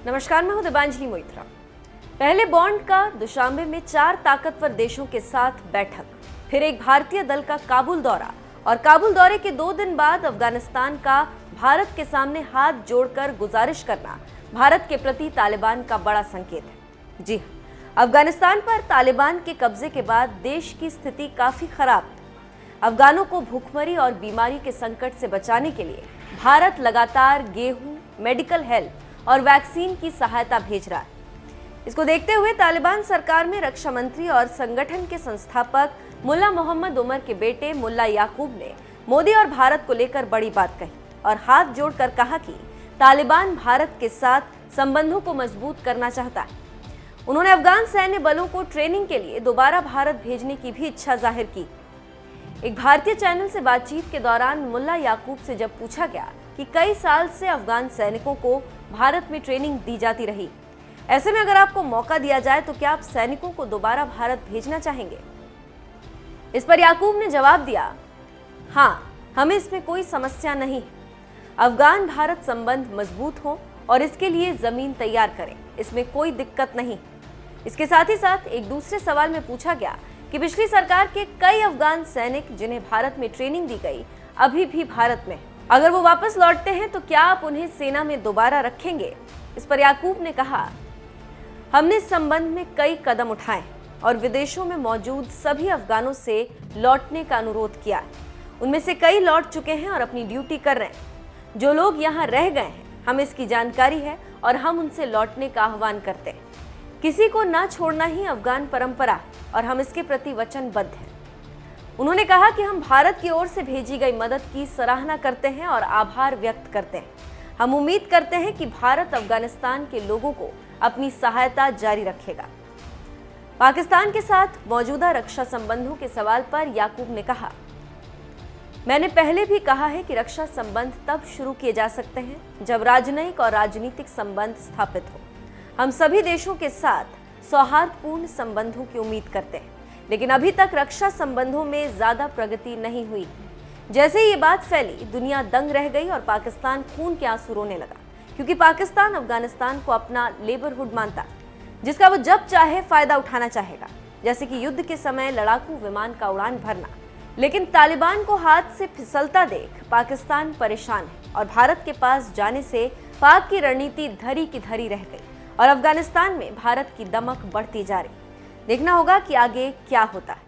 नमस्कार, मैं हूं दिबांजलि मोइत्रा। पहले बॉन्ड का दुशांबे में 4 ताकतवर देशों के साथ बैठक, फिर एक भारतीय दल का काबुल दौरा और काबुल दौरे के 2 दिन बाद अफगानिस्तान का भारत के सामने हाथ जोड़कर गुजारिश करना भारत के प्रति तालिबान का बड़ा संकेत है। जी हां, अफगानिस्तान पर तालिबान के कब्जे के बाद देश की स्थिति काफी खराब है। अफगानों को भूखमरी और बीमारी के संकट से बचाने के लिए भारत लगातार गेहूं, मेडिकल हेल्प और वैक्सीन की सहायता भेज रहा है। इसको देखते हुए तालिबान सरकार में रक्षा मंत्री और संगठन के संस्थापक मुल्ला मोहम्मद उमर के बेटे मुल्ला याकूब ने मोदी और भारत को लेकर बड़ी बात कही और हाथ जोड़कर कहा कि तालिबान भारत के साथ संबंधों को मजबूत करना चाहता है। उन्होंने अफगान सैन्य बलों को ट्रेनिंग के लिए दोबारा भारत भेजने की भी इच्छा जाहिर की। एक भारतीय चैनल से बातचीत के दौरान मुल्ला याकूब से जब पूछा गया कि कई साल से अफगान सैनिकों को भारत में ट्रेनिंग दी जाती रही, ऐसे में अगर आपको मौका दिया जाए तो क्या आप सैनिकों को दोबारा भारत भेजना चाहेंगे? इस पर याकूब ने जवाब दिया, हाँ, हमें इसमें कोई समस्या नहीं। अफगान भारत संबंध मजबूत हो और इसके लिए जमीन तैयार करें, इसमें कोई दिक्कत नहीं। इसके साथ ही साथ एक दूसरे सवाल में पूछा गया कि पिछली सरकार के कई अफगान सैनिक जिन्हें भारत में ट्रेनिंग दी गई अभी भी भारत में, अगर वो वापस लौटते हैं तो क्या आप उन्हें सेना में दोबारा रखेंगे? इस पर याकूब ने कहा, हमने इस संबंध में कई कदम उठाए और विदेशों में मौजूद सभी अफगानों से लौटने का अनुरोध किया। उनमें से कई लौट चुके हैं और अपनी ड्यूटी कर रहे हैं। जो लोग यहाँ रह गए हैं, हमें इसकी जानकारी है और हम उनसे लौटने का आह्वान करते हैं। किसी को ना छोड़ना ही अफगान परंपरा और हम इसके प्रति वचनबद्ध हैं। उन्होंने कहा कि हम भारत की ओर से भेजी गई मदद की सराहना करते हैं और आभार व्यक्त करते हैं। हम उम्मीद करते हैं कि भारत अफगानिस्तान के लोगों को अपनी सहायता जारी रखेगा। पाकिस्तान के साथ मौजूदा रक्षा संबंधों के सवाल पर याकूब ने कहा, मैंने पहले भी कहा है कि रक्षा संबंध तब शुरू किए जा सकते हैं जब राजनयिक और राजनीतिक संबंध स्थापित हो। हम सभी देशों के साथ सौहार्दपूर्ण संबंधों की उम्मीद करते हैं, लेकिन अभी तक रक्षा संबंधों में ज्यादा प्रगति नहीं हुई। जैसे ही ये बात फैली, दुनिया दंग रह गई और पाकिस्तान खून के आंसू रोने लगा, क्योंकि पाकिस्तान अफगानिस्तान को अपना नेबरहुड मानता, जिसका वो जब चाहे फायदा उठाना चाहेगा, जैसे कि युद्ध के समय लड़ाकू विमान का उड़ान भरना। लेकिन तालिबान को हाथ से फिसलता देख पाकिस्तान परेशान है और भारत के पास जाने से पाक की रणनीति धरी की धरी रह गई और अफगानिस्तान में भारत की दमक बढ़ती जा रही। देखना होगा कि आगे क्या होता है।